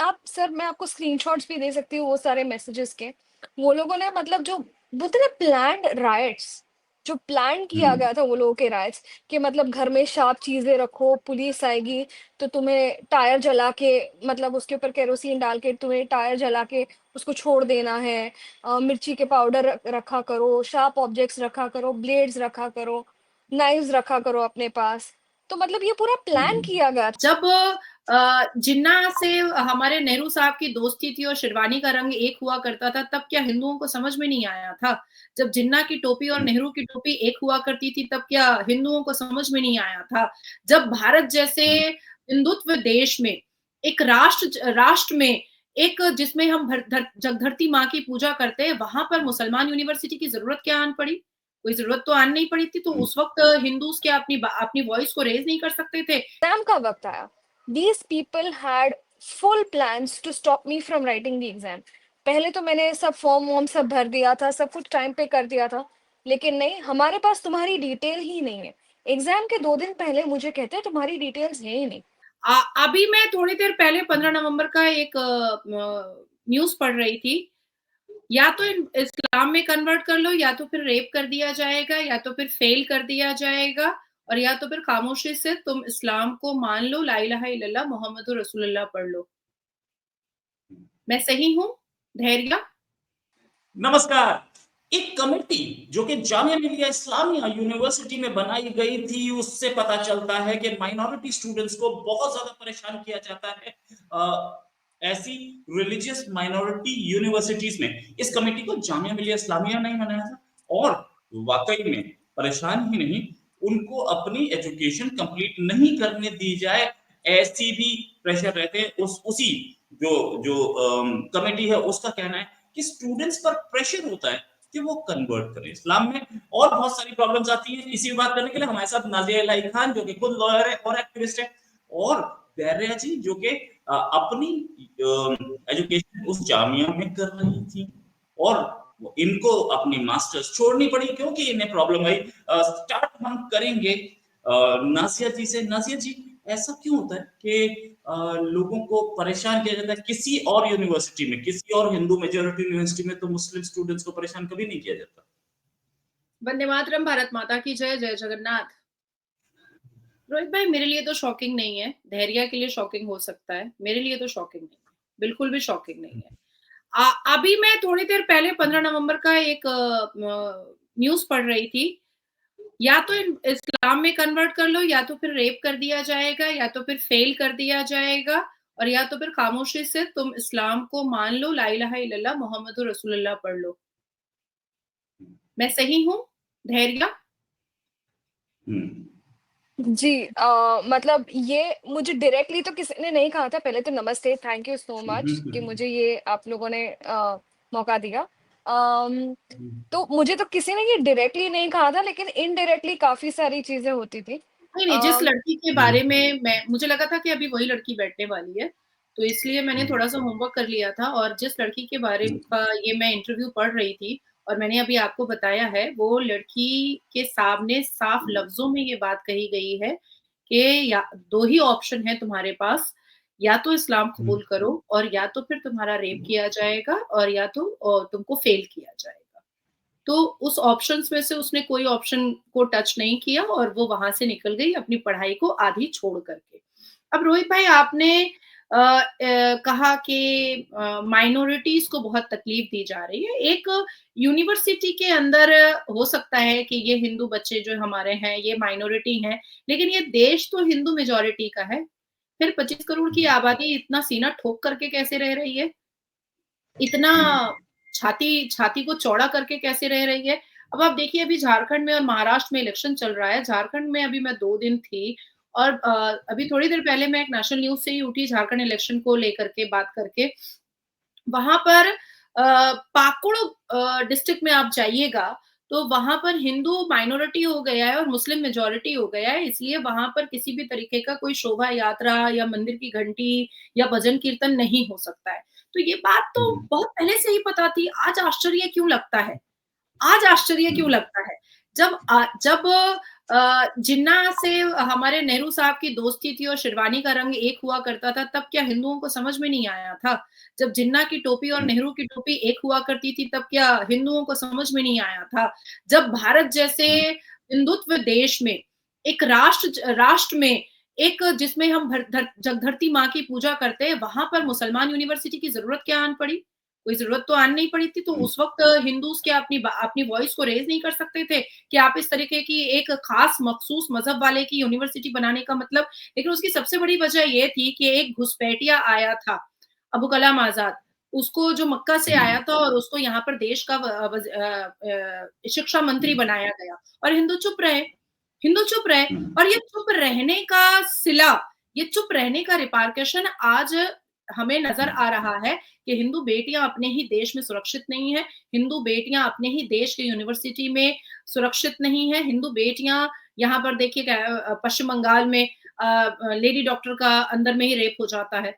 आप सर मैं आपको स्क्रीनशॉट्स भी दे सकती हूँ वो सारे मैसेजेस के। वो लोगों ने मतलब जो बोलते हैं ना प्लान्ड रायट्स, जो प्लान किया हम्म। गया था वो लोगों के रायट्स कि मतलब घर में शार्प चीज़ें रखो, पुलिस आएगी तो तुम्हें टायर जला के मतलब उसके ऊपर केरोसिन डाल के तुम्हें टायर जला के उसको छोड़ देना है। मिर्ची के पाउडर रखा करो, शार्प ऑब्जेक्ट्स रखा करो, ब्लेड्स रखा करो, नाइव्स रखा करो अपने पास। तो मतलब ये पूरा प्लान हम्म। किया गया था। जब जिन्ना से हमारे नेहरू साहब की दोस्ती थी और शेरवानी का रंग एक हुआ करता था, तब क्या हिंदुओं को समझ में नहीं आया था? जब जिन्ना की टोपी और नेहरू की टोपी एक हुआ करती थी, तब क्या हिंदुओं को समझ में नहीं आया था? जब भारत जैसे हम्म। हिंदुत्व देश में, एक राष्ट्र में, एक जिसमें हम जब धरती माँ की पूजा करते हैं, वहां पर मुसलमान यूनिवर्सिटी की जरूरत क्या आन पड़ी? कोई जरूरत तो आन नहीं पड़ी थी। तो हम्म। उस वक्त हिंदूज क्या अपनी वॉइस को रेज नहीं कर सकते थे? एग्जाम का वक्त आया, these people had full plans to stop me from writing the exam. पहले तो मैंने सब फॉर्म वॉर्म सब भर दिया था, सब कुछ टाइम पे कर दिया था, लेकिन नहीं, हमारे पास तुम्हारी डिटेल ही नहीं है। एग्जाम के 2 दिन पहले मुझे कहते हैं तुम्हारी डिटेल्स है ही नहीं। अभी मैं थोड़ी देर पहले 15 नवंबर का एक न्यूज पढ़ रही थी। या तो इस्लाम में कन्वर्ट कर लो, या तो फिर रेप कर दिया जाएगा, या तो फिर फेल कर दिया जाएगा, और या तो फिर खामोशी से तुम इस्लाम को मान लो, ला इलाहा इल्लल्लाह मोहम्मदुर रसूलुल्लाह पढ़ लो। मैं सही हूँ धैर्य? नमस्कार। एक कमेटी जो कि जामिया मिलिया इस्लामिया यूनिवर्सिटी में बनाई गई थी, उससे पता चलता है कि माइनॉरिटी स्टूडेंट्स को बहुत ज्यादा परेशान किया जाता है ऐसी रिलीजियस माइनॉरिटी यूनिवर्सिटीज में। इस कमेटी को जामिया मिलिया इस्लामिया ने बनाया था, और वाकई में परेशान ही नहीं, उनको अपनी एजुकेशन कंप्लीट नहीं करने दी जाए, ऐसी भी प्रेशर रहते हैं। उसी जो जो कमेटी है उसका कहना है कि स्टूडेंट्स पर प्रेशर होता है कि वो कन्वर्ट करें इस्लाम में। और बहुत सारी प्रॉब्लम्स आती हैं। इसी बात करने के लिए हमारे साथ नाजिया इलाही खान, जो कि खुद लॉयर है और एक्टिविस्ट है, और बैरिया जी, जो कि अपनी एजुकेशन उस जामिया में कर रही थी, और इनको अपनी मास्टर्स छोड़नी पड़ी क्योंकि इन्हें प्रॉब्लम आई। स्टार्ट हम करेंगे नासिया जी से। नासिया जी, ऐसा क्यों होता है कि लोगों को परेशान किया जाता है किसी और यूनिवर्सिटी में, किसी और हिंदू मेजोरिटी यूनिवर्सिटी में, तो मुस्लिम स्टूडेंट्स को परेशान कभी नहीं किया जाता? वंदे मातरम, भारत माता की जय, जय जगन्नाथ। रोहित भाई, मेरे लिए तो शॉकिंग नहीं है। धैर्य के लिए शॉकिंग हो सकता है, मेरे लिए तो शॉकिंग नहीं है, बिल्कुल भी शॉकिंग नहीं है। अभी मैं थोड़ी देर पहले 15 नवंबर का एक न्यूज पढ़ रही थी। या तो इस्लाम में कन्वर्ट कर लो, या तो फिर रेप कर दिया जाएगा, या तो फिर फेल कर दिया जाएगा, और या तो फिर खामोशी से तुम इस्लाम को मान लो, ला इलाहा इल्लल्लाह मोहम्मदुर रसूलुल्लाह पढ़ लो। मैं सही हूँ धैर्य? जी मतलब ये मुझे डायरेक्टली तो किसी ने नहीं कहा था। पहले तो नमस्ते, थैंक यू सो मच कि मुझे ये आप लोगों ने मौका दिया। तो मुझे तो किसी ने ये डायरेक्टली नहीं कहा था, लेकिन इनडायरेक्टली काफी सारी चीजें होती थी। नहीं नहीं, जिस लड़की के बारे में मुझे लगा था कि अभी वही लड़की बैठने वाली है, तो इसलिए मैंने थोड़ा सा होमवर्क कर लिया था। और जिस लड़की के बारे का ये मैं इंटरव्यू पढ़ रही थी और मैंने अभी आपको बताया है, वो लड़की के सामने साफ लफ्जों में ये बात कही गई है कि या दो ही ऑप्शन है तुम्हारे पास, या तो इस्लाम कबूल करो, और या तो फिर तुम्हारा रेप किया जाएगा, और या तो तुमको फेल किया जाएगा। तो उस ऑप्शंस में से उसने कोई ऑप्शन को टच नहीं किया और वो वहां से निकल गई अपनी पढ़ाई को आधी छोड़ करके। अब रोहित भाई, आपने कहा कि माइनॉरिटीज को बहुत तकलीफ दी जा रही है। एक यूनिवर्सिटी के अंदर हो सकता है कि ये हिंदू बच्चे जो हमारे हैं ये माइनॉरिटी हैं, लेकिन ये देश तो हिंदू मेजोरिटी का है। फिर 25 करोड़ की आबादी इतना सीना ठोक करके कैसे रह रही है? इतना छाती छाती को चौड़ा करके कैसे रह रही है? अब आप देखिए, अभी झारखंड में और महाराष्ट्र में इलेक्शन चल रहा है। झारखंड में अभी मैं 2 दिन थी, और अभी थोड़ी देर पहले मैं एक नेशनल न्यूज़ से ही उठी झारखंड इलेक्शन को लेकर के बात करके। वहाँ पर पाकुड़ डिस्ट्रिक्ट में आप जाइएगा, तो वहाँ पर हिंदू माइनॉरिटी हो गया है और मुस्लिम मेजॉरिटी हो गया है, इसलिए वहाँ पर किसी भी तरीके का कोई शोभा यात्रा या मंदिर की घंटी या भजन कीर्तन नहीं हो सकता है। तो ये बात तो बहुत पहले से ही पता थी, आज आश्चर्य क्यों लगता है? आज आश्चर्य क्यों लगता है? जब जिन्ना से हमारे नेहरू साहब की दोस्ती थी और शेरवानी का रंग एक हुआ करता था, तब क्या हिंदुओं को समझ में नहीं आया था? जब जिन्ना की टोपी और नेहरू की टोपी एक हुआ करती थी, तब क्या हिंदुओं को समझ में नहीं आया था? जब भारत जैसे हिंदुत्व देश में, एक राष्ट्र में, एक जिसमें हम धरती माँ की पूजा करते हैं, वहाँ पर मुसलमान यूनिवर्सिटी की ज़रूरत क्या आन पड़ी? कोई ज़रूरत तो आन नहीं पड़ी थी, तो उस वक़्त हिंदूज़ क्या अपनी वॉइस को रेज़ नहीं कर सकते थे? कि आप इस तरीके की एक खास मखसूस मज़हब वाले की यूनिवर्सिटी बनाने का मतलब। लेकिन उसकी सबसे बड़ी वजह ये थी कि एक घुसपैठिया आया था, अबू कलाम आज़ाद, उसको जो मक्का से आया था और उसको यहाँ पर देश का शिक्षा मंत्री बनाया गया और हिंदू चुप रहे और ये चुप रहने का सिला, ये चुप रहने का रिपार्केशन आज हमें नज़र आ रहा है कि हिंदू बेटियाँ अपने ही देश में सुरक्षित नहीं हैं, हिंदू बेटियाँ अपने ही देश के यूनिवर्सिटी में सुरक्षित नहीं है। हिंदू बेटियाँ यहाँ पर देखिए पश्चिम बंगाल में लेडी डॉक्टर का अंदर में ही रेप हो जाता है।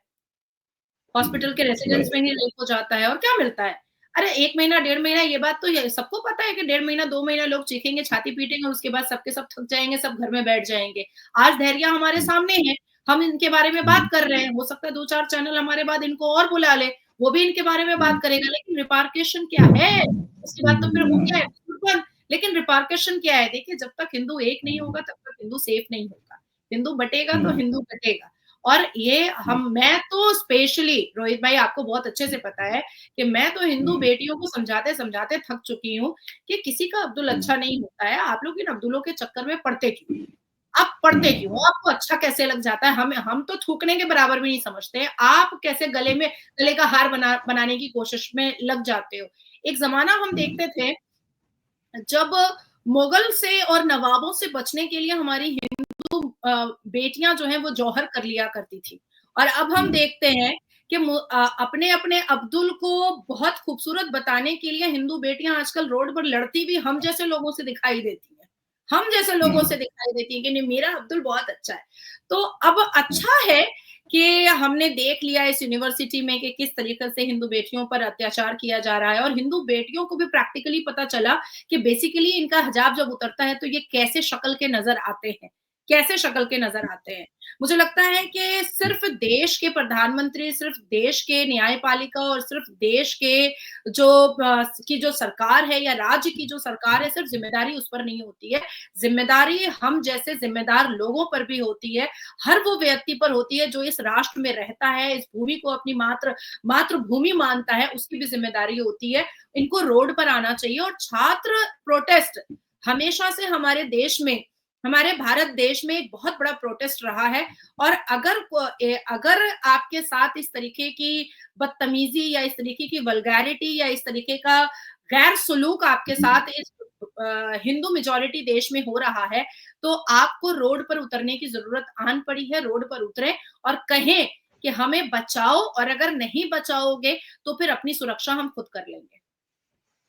हॉस्पिटल के रेसिडेंस में ही रेप हो जाता है और क्या मिलता है? अरे 1 महीना, 1.5 महीना ये बात तो ये सबको पता है कि 1.5 महीना, 2 महीना लोग चीखेंगे, छाती पीटेंगे, उसके बाद सब के सब थक जाएँगे, सब घर में बैठ जाएँगे। आज धैर्य हमारे सामने है, हम इनके बारे में बात कर रहे हैं, हो सकता है 2-4 चैनल हमारे बाद इनको और बुला ले, वो भी इनके बारे में बात करेगा, लेकिन रिपार्केशन क्या है? उसके बाद तो फिर हो गया एपिसोड बंद, लेकिन रिपार्केशन क्या है? देखिए जब तक हिंदू एक नहीं होगा, तब तक हिंदू सेफ नहीं होगा। हिंदू बटेगा तो हिंदू कटेगा। और ये मैं तो स्पेशली रोहित भाई आपको बहुत अच्छे से पता है कि मैं तो हिंदू बेटियों को समझाते-समझाते थक चुकी हूँ कि किसी का अब्दुल अच्छा नहीं होता है, आप लोग इन अब्दुलों के चक्कर में पड़ते क्यों? आप पढ़ते क्यों हो? आपको अच्छा कैसे लग जाता है? हम तो थूकने के बराबर भी नहीं समझते हैं। आप कैसे गले का हार बनाने की कोशिश में लग जाते हो? एक ज़माना हम देखते थे जब मुगल से और नवाबों से बचने के लिए हमारी हिंदू बेटियां जो हैं वो जौहर कर लिया करती थी और अब हम देखते हैं कि अपने अब्दुल को बहुत खूबसूरत बताने के लिए हिंदू बेटियां आजकल रोड पर लड़ती भी हम जैसे लोगों से दिखाई देती हैं। हम जैसे लोगों से दिखाई देती है कि नहीं मेरा अब्दुल बहुत अच्छा है। तो अब अच्छा है कि हमने देख लिया इस यूनिवर्सिटी में कि किस तरीके से हिंदू बेटियों पर अत्याचार किया जा रहा है और हिंदू बेटियों को भी प्रैक्टिकली पता चला कि बेसिकली इनका हिजाब जब उतरता है तो ये कैसे शक्ल के नज़र आते हैं, कैसे शक्ल के नज़र आते हैं। मुझे लगता है कि सिर्फ़ देश के प्रधानमंत्री, सिर्फ़ देश के न्यायपालिका और सिर्फ़ देश के जो सरकार है या राज्य की जो सरकार है, सिर्फ़ ज़िम्मेदारी उस पर नहीं होती है। ज़िम्मेदारी हम जैसे ज़िम्मेदार लोगों पर भी होती है। हर वो व्यक्ति पर होती है जो इस राष्ट्र में रहता है, इस भूमि को अपनी मातृभूमि मानता है, उसकी भी ज़िम्मेदारी होती है। इनको रोड पर आना चाहिए और छात्र प्रोटेस्ट हमेशा से हमारे देश में, हमारे भारत देश में एक बहुत बड़ा प्रोटेस्ट रहा है और अगर आपके साथ इस तरीके की बदतमीज़ी या इस तरीके की वल्गैरिटी या इस तरीके का गैर सुलूक आपके साथ इस हिंदू मेजॉरिटी देश में हो रहा है, तो आपको रोड पर उतरने की ज़रूरत आन पड़ी है, रोड पर उतरें और कहें कि हमें बचाओ और अगर नहीं बचाओगे, तो फिर अपनी सुरक्षा हम खुद कर लेंगे।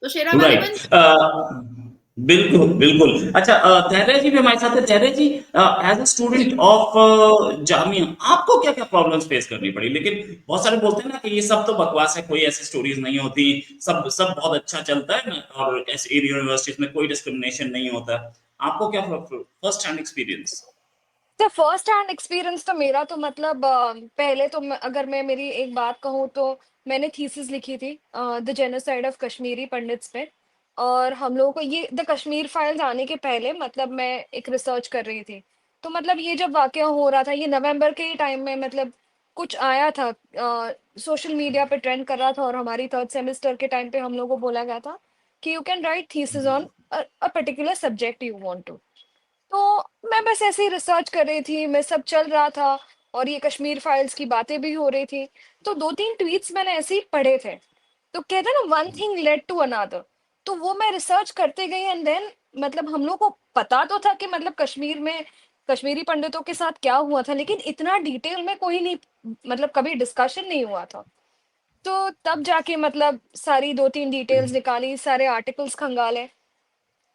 तो शेरावाली बन राइट। बिल्कुल बिल्कुल। अच्छा, धैर्य जी भी हमारे साथ है। Dhairya ji, as a student of Jamia, आपको क्या क्या प्रॉब्लम्स फेस करनी पड़ी? लेकिन बहुत सारे बोलते हैं ना कि ये सब तो बकवास है, कोई ऐसी स्टोरीज नहीं होती, सब सब बहुत अच्छा चलता है ना, और ऐसे यूनिवर्सिटीज में कोई डिस्क्रिमिनेशन नहीं होता। आपको क्या फर्स्ट हैंड एक्सपीरियंस? तो फर्स्ट हैंड एक्सपीरियंस तो मेरा तो मतलब पहले तो अगर मैं मेरी एक बात कहूँ तो मैंने थीसिस लिखी थी the genocide of Kashmiri pandits पे। और हम लोगों को ये द कश्मीर फाइल्स आने के पहले मतलब मैं एक रिसर्च कर रही थी। तो मतलब ये जब वाकया हो रहा था ये नवंबर के ही टाइम में मतलब कुछ आया था, सोशल मीडिया पे ट्रेंड कर रहा था और हमारी थर्ड सेमेस्टर के टाइम पे हम लोगों को बोला गया था कि you can write thesis on a particular subject you want to. तो मैं बस ऐसे ही रिसर्च कर रही थी, मैं सब चल रहा था और ये कश्मीर फाइल्स की बातें भी हो रही थी। तो 2-3 ट्वीट्स मैंने ऐसे ही पढ़े थे। तो कहते हैं ना one thing led to another. तो वो मैं रिसर्च करते गई एंड देन मतलब हम लोग को पता तो था कि मतलब कश्मीर में कश्मीरी पंडितों के साथ क्या हुआ था, लेकिन इतना डिटेल में कोई नहीं मतलब कभी डिस्कशन नहीं हुआ था। तो तब जाके मतलब सारी 2-3 डिटेल्स निकाली, सारे आर्टिकल्स खंगाले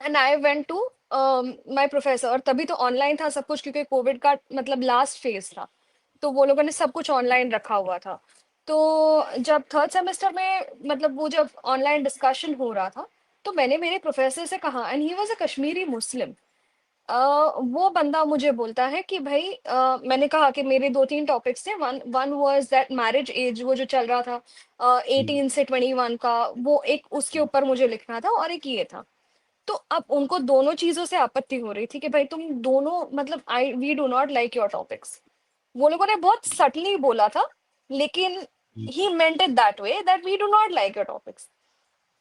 and I went to my professor. और तभी तो ऑनलाइन था सब कुछ क्योंकि कोविड का मतलब लास्ट फेज था। तो वो लोगों ने सब कुछ ऑनलाइन रखा हुआ था। तो जब थर्ड सेमेस्टर में मतलब वो जब ऑनलाइन डिस्कशन हो रहा था तो मैंने मेरे प्रोफेसर से कहा and he was a Kashmiri Muslim. वो बंदा मुझे बोलता है कि भाई मैंने कहा कि मेरे 2-3 टॉपिक्स थे। One one was that marriage age वो जो चल रहा था 18 से 21 का, वो एक उसके ऊपर मुझे लिखना था और एक ये था। तो अब उनको दोनों चीज़ों से आपत्ति हो रही थी कि भाई तुम दोनों मतलब I we do not like your topics. वो लोगों ने बहुत सटली बोला था, लेकिन he meant it that way that we do not like your topics.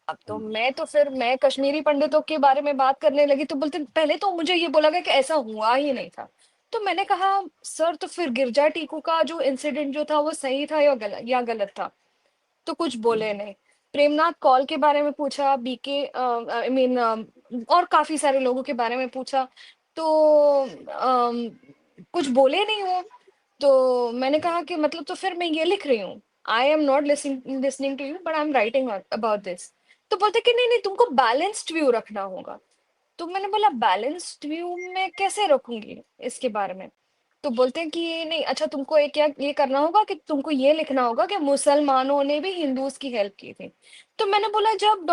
अब तो मैं कश्मीरी पंडितों के बारे में बात करने लगी तो बोलते पहले तो मुझे ये बोला गया कि ऐसा हुआ ही नहीं था। तो मैंने कहा सर तो फिर गिरजा टीकू का जो इंसिडेंट जो था वो सही था या गलत था? तो कुछ बोले नहीं। प्रेमनाथ कौल के बारे में पूछा, बीके आई मीन और काफ़ी सारे लोगों के बारे में पूछा, तो कुछ बोले नहीं वो। तो मैंने कहा कि मतलब तो फिर मैं ये लिख रही हूँ, I am not listening to you but I am writing about this. तो बोलते कि नहीं, नहीं तुमको बैलेंस्ड व्यू रखना होगा। तो मैंने बोला बैलेंस्ड व्यू मैं कैसे रखूँगी इसके बारे में? तो बोलते हैं कि ये नहीं अच्छा तुमको एक क्या ये करना होगा कि तुमको ये लिखना होगा कि मुसलमानों ने भी हिंदूज की हेल्प की थी। तो मैंने बोला जब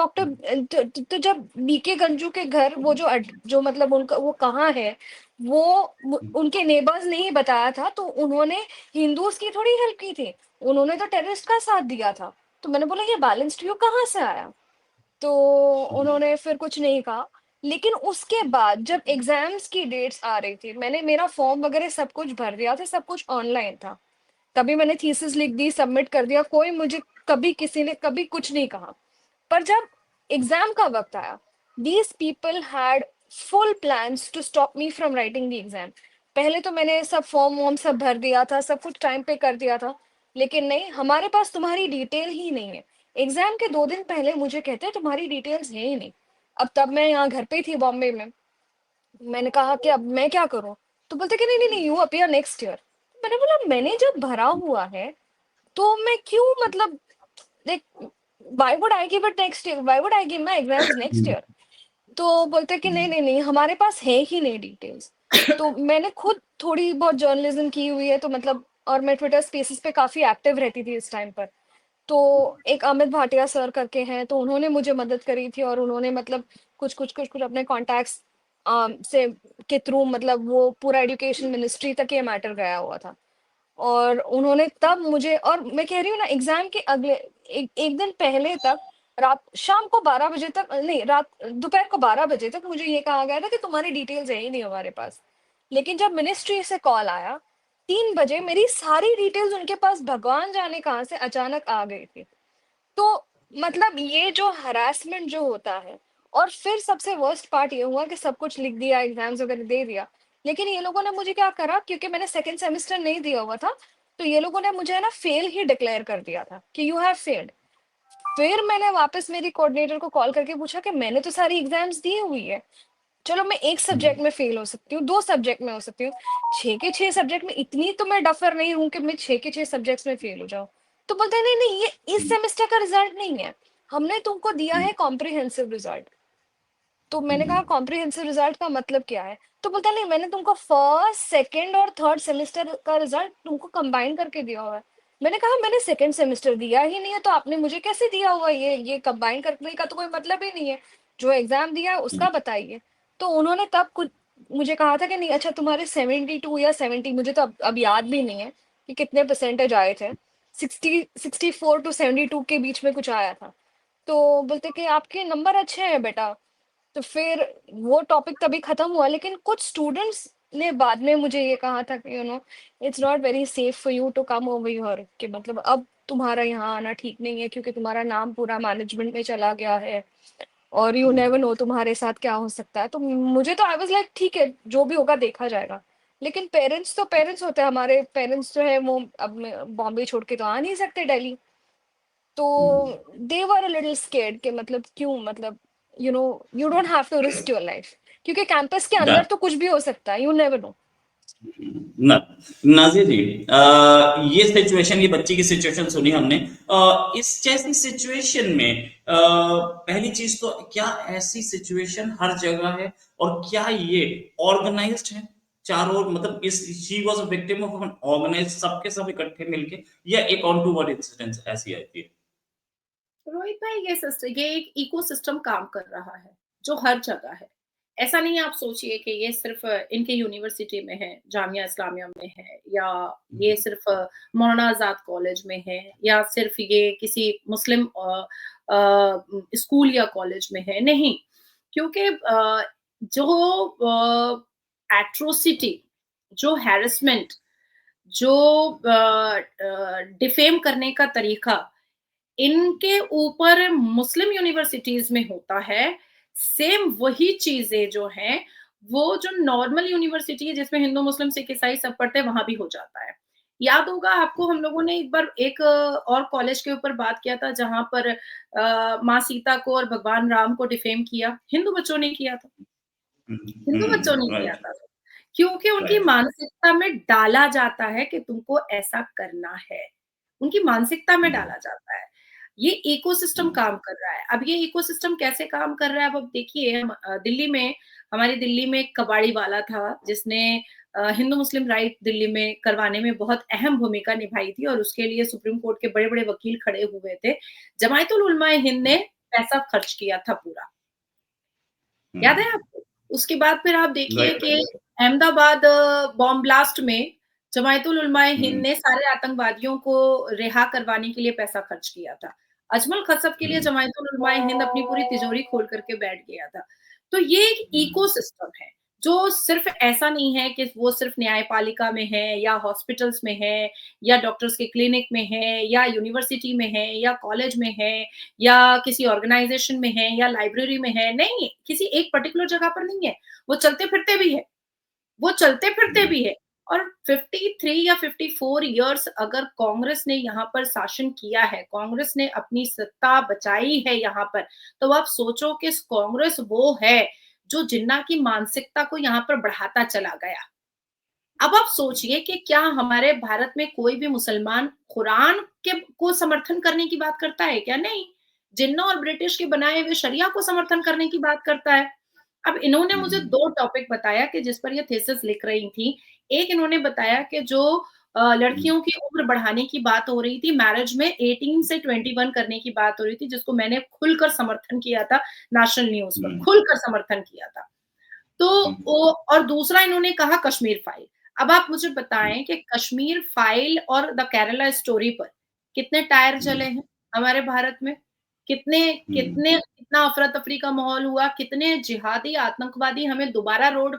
तो जब बीके गंजू के घर वो जो मतलब उनका वो कहाँ है, वो उनके नेबर्स ने ही बताया था, तो उन्होंने हिंदूज की थोड़ी हेल्प की थी, उन्होंने तो टेररिस्ट का साथ दिया था। तो मैंने बोला ये बैलेंस्ड व्यू कहाँ से आया? तो उन्होंने फिर कुछ नहीं कहा। लेकिन उसके बाद जब एग्जाम्स की डेट्स आ रही थी, मैंने मेरा फॉर्म वगैरह सब कुछ भर दिया था, सब कुछ ऑनलाइन था। तभी मैंने थीसिस लिख दी, सबमिट कर दिया, कोई मुझे कभी किसी ने कभी कुछ नहीं कहा। पर जब एग्जाम का वक्त आया, these people had full plans to stop me from writing the exam. पहले तो मैंने सब फॉर्म वॉर्म सब भर दिया था, सब कुछ टाइम पे कर दिया था, लेकिन नहीं, हमारे पास तुम्हारी डिटेल ही नहीं है। एग्जाम के 2 दिन पहले मुझे कहते हैं तुम्हारी डिटेल्स है ही नहीं। अब तब मैं यहाँ घर पे थी बॉम्बे में। मैंने कहा कि अब मैं क्या करूँ? तो बोलते कि नहीं नहीं नहीं, यू अपीयर नेक्स्ट ईयर। मैंने बोला मैंने जब भरा हुआ है तो मैं क्यों मतलब like why would I give it next year, why would I give my exams next year? तो बोलते कि नहीं नहीं नहीं, हमारे पास है ही नहीं डिटेल्स। तो मैंने खुद थोड़ी बहुत जर्नलिज्म की हुई है, तो मतलब और मैं ट्विटर स्पेसेस पे काफी एक्टिव रहती थी इस टाइम पर। तो एक अमित भाटिया सर करके हैं, तो उन्होंने मुझे मदद करी थी और उन्होंने मतलब कुछ अपने कॉन्टैक्ट्स से के थ्रू मतलब वो पूरा एजुकेशन मिनिस्ट्री तक ये मैटर गया हुआ था। और उन्होंने तब मुझे, और मैं कह रही हूँ ना एग्जाम के अगले एक दिन पहले तक, रात शाम को 12 बजे तक नहीं, रात दोपहर को 12 बजे तक मुझे ये कहा गया था कि तुम्हारी डिटेल्स है ही नहीं हमारे पास। लेकिन जब मिनिस्ट्री से कॉल आया 3 बजे, मेरी सारी डिटेल्स उनके पास भगवान जाने कहाँ से अचानक आ गई थी। तो मतलब ये जो हरासमेंट जो होता है, और फिर सबसे वर्स्ट पार्ट ये हुआ कि सब कुछ लिख दिया, एग्जाम्स वगैरह दे दिया, लेकिन ये लोगों ने मुझे क्या करा, क्योंकि मैंने सेकंड सेमेस्टर नहीं दिया हुआ था, तो ये लोगों ने मुझे है ना फेल ही डिक्लेयर कर दिया था कि यू हैव फेल्ड। फिर मैंने वापस मेरी कोऑर्डिनेटर को कॉल करके पूछा कि मैंने तो सारी एग्जाम्स दी हुई है, चलो मैं एक सब्जेक्ट में फेल हो सकती हूँ, 2 सब्जेक्ट में हो सकती हूँ, 6 के 6 सब्जेक्ट में इतनी तो मैं डफर नहीं हूँ कि मैं 6 के 6 सब्जेक्ट्स में फेल हो जाऊँ। तो बोलते हैं नहीं नहीं, ये इस सेमेस्टर का रिजल्ट नहीं है, हमने तुमको दिया है कॉम्प्रिहेंसिव रिजल्ट। तो मैंने कहा कॉम्प्रिहेंसिव रिजल्ट का मतलब क्या है? तो बोलता है नहीं, मैंने तुमको फर्स्ट सेकंड और थर्ड सेमेस्टर का रिजल्ट तुमको कंबाइन करके दिया हुआ है। मैंने कहा मैंने सेकंड सेमेस्टर दिया ही नहीं है, तो आपने मुझे कैसे दिया हुआ है? ये कंबाइन करने का तो कोई मतलब ही नहीं है, जो एग्जाम दिया है उसका बताइए। तो उन्होंने तब कुछ मुझे कहा था कि नहीं अच्छा तुम्हारे 72 या 70, मुझे तो अब याद भी नहीं है कि कितने परसेंटेज आए थे, 64 to 72 के बीच में कुछ आया था। तो बोलते कि आपके नंबर अच्छे हैं बेटा। तो फिर वो टॉपिक तभी खत्म हुआ, लेकिन कुछ स्टूडेंट्स ने बाद में मुझे ये कहा था कि it's not very safe for you to come over here, कि मतलब अब तुम्हारा यहाँ आना ठीक नहीं है क्योंकि तुम्हारा नाम पूरा मैनेजमेंट में चला गया है, और यू नेवर नो तुम्हारे साथ क्या हो सकता है। तो मुझे तो आई वाज लाइक ठीक है, जो भी होगा देखा जाएगा। लेकिन पेरेंट्स तो पेरेंट्स होते हैं, हमारे पेरेंट्स जो है वो अब बॉम्बे छोड़ के तो आ नहीं सकते दिल्ली। तो दे वर अ लिटिल स्केर्ड कि मतलब क्यों, मतलब you don't have to risk your life, क्योंकि कैंपस के अंदर तो कुछ भी हो सकता है, यू नेवर नो। ना नाज़िर जी, ये सिचुएशन, ये बच्ची की सिचुएशन सुनी हमने। इस जैसी सिचुएशन में पहली चीज तो क्या ऐसी सिचुएशन हर जगह है, और क्या ये ऑर्गेनाइज्ड है चारों ओर? मतलब इस she was a victim of an organised, सबके सब इकट्ठे मिलके, या एक ऑन टू वन इंसिडेंट ऐसी आई थी? रोहित भाई, ये एक इकोसिस्टम काम कर रहा है जो हर जगह है। ऐसा नहीं आप सोचिए कि ये सिर्फ इनके यूनिवर्सिटी में है, जामिया इस्लामिया में है, या ये सिर्फ मौलाना आज़ाद कॉलेज में है, या सिर्फ ये किसी मुस्लिम स्कूल या कॉलेज में है, नहीं। क्योंकि जो एट्रोसिटी, जो हैरेसमेंट, जो डिफेम करने का तरीका इनके ऊपर मुस्लिम यूनिवर्सिटीज में होता है, सेम वही चीजें जो हैं, वो जो नॉर्मल यूनिवर्सिटी है जिसमें हिंदू, मुस्लिम, सिख, ईसाई सब पढ़ते हैं, वहां भी हो जाता है। याद होगा आपको, हम लोगों ने एक बार एक और कॉलेज के ऊपर बात किया था जहां पर माँ सीता को और भगवान राम को डिफेम किया, हिंदू बच्चों ने किया था। हिंदू बच्चों ने किया राइट, था, क्योंकि उनकी राइट। मानसिकता में डाला जाता है कि तुमको ऐसा करना है। उनकी मानसिकता में डाला जाता है। ये इकोसिस्टम काम कर रहा है। अब ये इकोसिस्टम कैसे काम कर रहा है, अब देखिए हम दिल्ली में, हमारी दिल्ली में एक कबाड़ी वाला था जिसने हिंदू मुस्लिम राइट दिल्ली में करवाने में बहुत अहम भूमिका निभाई थी, और उसके लिए सुप्रीम कोर्ट के बड़े-बड़े वकील खड़े हुए थे। जमायतुल उलमा ए हिंद ने पैसा खर्च किया था पूरा। याद है आपको? उसके बाद फिर आप देखिए राइट, कि राइट। अहमदाबाद बॉम्ब ब्लास्ट में जमायतुल उलमा ए हिंद हुँ, ने सारे आतंकवादियों को रिहा करवाने के लिए पैसा खर्च किया था। अजमल कसब के लिए हुँ, जमायतुल उलमा ए हिंद अपनी पूरी तिजोरी खोल करके बैठ गया था। तो ये एक हुँ, इकोसिस्टम है, जो सिर्फ ऐसा नहीं है कि वो सिर्फ न्यायपालिका में है या हॉस्पिटल्स में है या डॉक्टर्स के क्लिनिक में है या यूनिवर्सिटी में है या कॉलेज में है या किसी ऑर्गेनाइजेशन में है या लाइब्रेरी में है, नहीं, किसी एक पर्टिकुलर जगह पर नहीं है, वो चलते-फिरते भी है, वो चलते-फिरते हुँ, भी है। और 53 या 54 इयर्स अगर कांग्रेस ने यहाँ पर शासन किया है, कांग्रेस ने अपनी सत्ता बचाई है यहाँ पर, तो आप सोचो कि कांग्रेस वो है, जो जिन्ना की मानसिकता को यहाँ पर बढ़ाता चला गया। अब आप सोचिए कि क्या हमारे भारत में कोई भी मुसलमान कुरान के को समर्थन करने की बात करता है क्या? नहीं। जिन्ना और ब्रिटिश के बनाए हुए शरिया को समर्थन करने की बात करता है। अब इन्होंने मुझे हुँ, 2 टॉपिक बताया कि जिस पर ये थीसिस लिख रही थी। एक इन्होंने बताया कि जो हुँ, लड़कियों की उम्र बढ़ाने की बात हो रही थी, मैरिज में 18 से 21 करने की बात हो रही थी, जिसको मैंने खुलकर समर्थन किया था नेशनल न्यूज़ पर, हुँ, खुलकर समर्थन किया था। तो हुँ, वो, और दूसरा इन्होंने कहा कश्मीर फाइल। अब आप मुझे बताएँ कि कश्मीर फाइल और द केरला स्टोरी पर कितने टायर हुँ, जले हैं हमारे भारत में? कितने हुँ, कितने कितना अफ़रा-तफ़री का माहौल हुआ, कितने जिहादी आतंकवादी हमें दोबारा रोड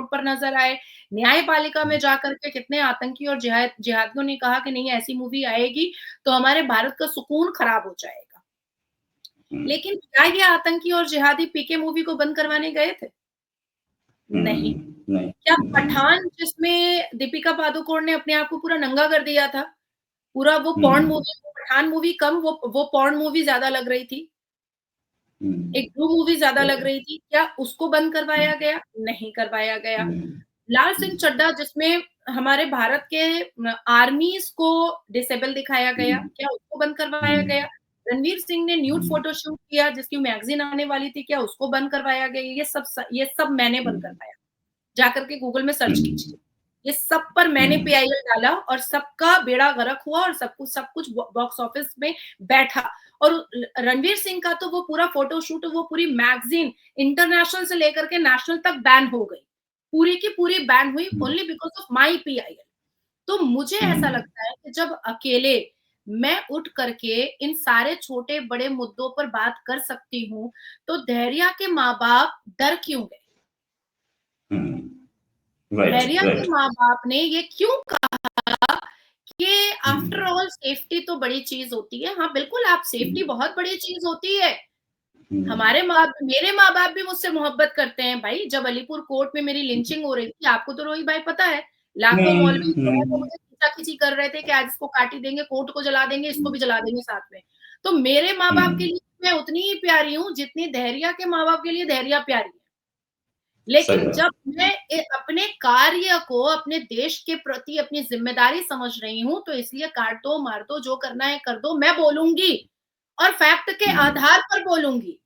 पर नज़र आए। न्यायपालिका में जाकर के कितने आतंकी और जिहादियों ने कहा कि नहीं, ऐसी मूवी आएगी तो हमारे भारत का सुकून खराब हो जाएगा। हुँ, लेकिन क्या ये आतंकी और जिहादी पीके मूवी को बंद करवाने गए थे? नहीं। नहीं, क्या नहीं। पठान, जिसमें दीपिका पादुकोण ने अपने आप को पूरा नंगा कर दिया था, पूरा वो हुँ, पॉर्न मूवी, वो पठान मूवी कम, वो पॉर्न मूवी ज़्यादा लग रही थी, हुँ, एक ब्लू मूवी ज़्यादा लग राइट, रही थी, क्या उसको बंद हुँ, करवाया गया? नहीं करवाया गया। हुँ, लाल हुँ, सिंह चड्ढा, जिसमें हमारे भारत के आर्मीज़ को डिसेबल दिखाया गया, हुँ, क्या उसको बंद करवाया हुँ, गया? रणवीर सिंह ने न्यूड हुँ, फ़ोटो शूट किया जिसकी मैगज़ीन आने वाली थी, क्या उसको बंद करवाया गया? ये सब मैंने हुँ, बंद करवाया। जाकर के गूगल में हुँ, सर्च कीजिए। ये सब पर मैंने हुँ, पीआईएल डाला और सबका बेड़ा गर्क हुआ और सब कुछ बॉक्स ऑफिस में बैठा। और रणवीर सिंह का तो वो पूरा फोटोशूट, वो पूरी मैगज़ीन इंटरनेशनल से लेकर के नेशनल तक बैन हो गई। पूरी की पूरी बैन हुई हुँ, only because of my PIL. तो मुझे ऐसा हुँ, लगता है कि जब अकेले मैं उठ करके इन सारे छोटे-बड़े मुद्दों पर बात कर सकती हूँ, तो धैर्या के माँ-बाप डर क्यों गए? हुँ, राइट, धैर्या के राइट, माँ-बाप ने ये क्यों कहा कि हुँ, आफ्टर ऑल सेफ्टी तो बड़ी चीज़ होती है। हाँ, बिल्कुल, आप हुँ, सेफ्टी बहुत बड़ी चीज़ होती है। हुँ, मेरे माँ-बाप भी मुझसे मोहब्बत करते हैं भाई। जब अलीपुर कोर्ट में मेरी लिंचिंग हो रही थी, आपको तो रोहित भाई पता है, लाखों हुँ, मौलवी जो है वो हुँ, मुझे खींचा-खींची कर रहे थे कि आज इसको काट ही देंगे, कोर्ट को जला देंगे, इसको भी जला देंगे साथ में। तो मेरे माँ-बाप के हुँ, लिए मैं उतनी ही प्यारी हूँ, जितनी धैर्या के माँ-बाप के लिए धैर्या प्यारी है। लेकिन सही बात। जब मैं अपने कार्य को अपने देश के प्रति अपनी ज़िम्मेदारी समझ रही हूँ, तो इसलिए काट दो, मार दो, जो करना है कर दो, मैं बोलूँगी और फैक्ट के हुँ, आधार पर बोलूँगी।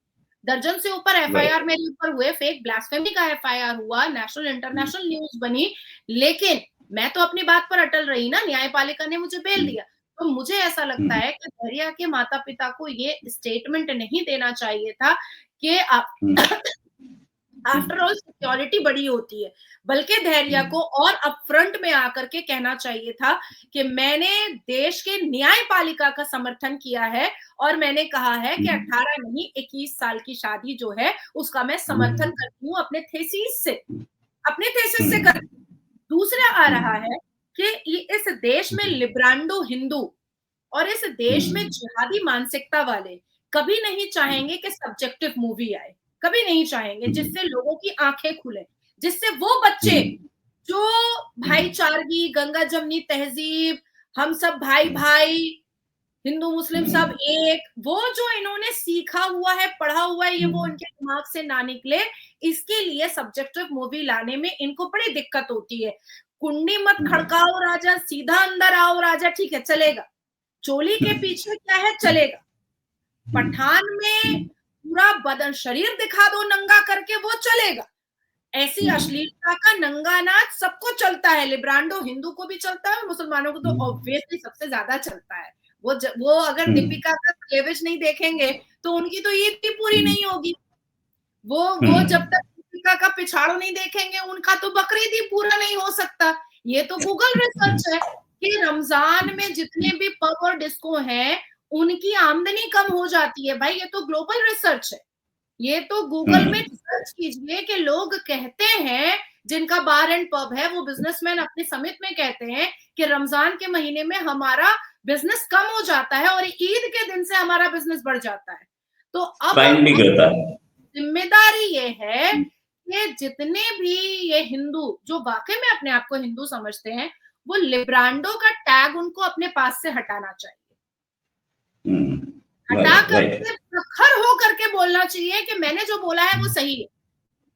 दर्जन से ऊपर राइट, एफआईआर मेरे ऊपर हुए, फेक ब्लास्फेमी का एफआईआर हुआ, नेशनल हुँ, इंटरनेशनल न्यूज़ बनी, लेकिन मैं तो अपनी बात पर अटल रही ना, न्यायपालिका ने मुझे बेल हुँ, दिया। तो मुझे ऐसा लगता हुँ, है कि दरिया के माता-पिता को ये स्टेटमेंट नहीं देना चाहिए था कि आप हुँ, आफ्टर ऑल सिक्योरिटी बड़ी होती है। बल्कि धैर्य को और अपफ्रंट में आकर के कहना चाहिए था कि मैंने देश के न्यायपालिका का समर्थन किया है और मैंने कहा है कि 18 नहीं 21 साल की शादी जो है उसका मैं समर्थन करती हूँ अपने थेसिस से कर। दूसरा आ रहा है कि इस देश में लिब्रांडो हिंदू और इस देश में जिहादी मानसिकता वाले कभी नहीं चाहेंगे कि सब्जेक्टिव मूवी आए, कभी नहीं चाहेंगे, जिससे लोगों की आंखें खुले, जिससे वो बच्चे जो भाईचारगी, गंगा जमनी तहजीब, हम सब भाई भाई, हिंदू मुस्लिम सब एक, वो जो इन्होंने सीखा हुआ है, पढ़ा हुआ है, ये वो उनके दिमाग से ना निकले, इसके लिए सब्जेक्टिव मूवी लाने में इनको बड़ी दिक्कत होती है। कुंडी मत खड़काओ राजा, सीधा अंदर आओ राजा, ठीक है चलेगा। चोली के पीछे क्या है, चलेगा। पठान में पूरा बदन शरीर दिखा दो नंगा करके, वो चलेगा। ऐसी अश्लीलता का नंगा नाच सबको चलता है, लिब्रांडो हिंदू को भी चलता है, मुसलमानों को तो ऑब्वियसली सबसे ज्यादा चलता है। वो अगर दीपिका का क्लेवेज नहीं देखेंगे तो उनकी तो ईद भी पूरी नहीं होगी। वो जब तक दीपिका का पिछाड़ो नहीं देखेंगे उनका तो बकरीद ही पूरा नहीं हो सकता। ये तो गूगल रिसर्च है कि रमजान में जितने भी पब और डिस्को हैं उनकी आमदनी कम हो जाती है। भाई ये तो ग्लोबल रिसर्च है, ये तो गूगल में सर्च कीजिए कि लोग कहते हैं, जिनका बार एंड पब है, वो बिजनेसमैन अपने समिट में कहते हैं कि रमजान के महीने में हमारा बिजनेस कम हो जाता है और ईद के दिन से हमारा बिजनेस बढ़ जाता है। तो अब जिम्मेदारी ये है कि जितने भी ये हिंदू जो वाकई में अपने आप को हिंदू समझते हैं, वो लिब्रांडो का टैग उनको अपने पास से हटाना चाहिए। हटा करके प्रखर हो करके बोलना चाहिए कि मैंने जो बोला है वो सही है।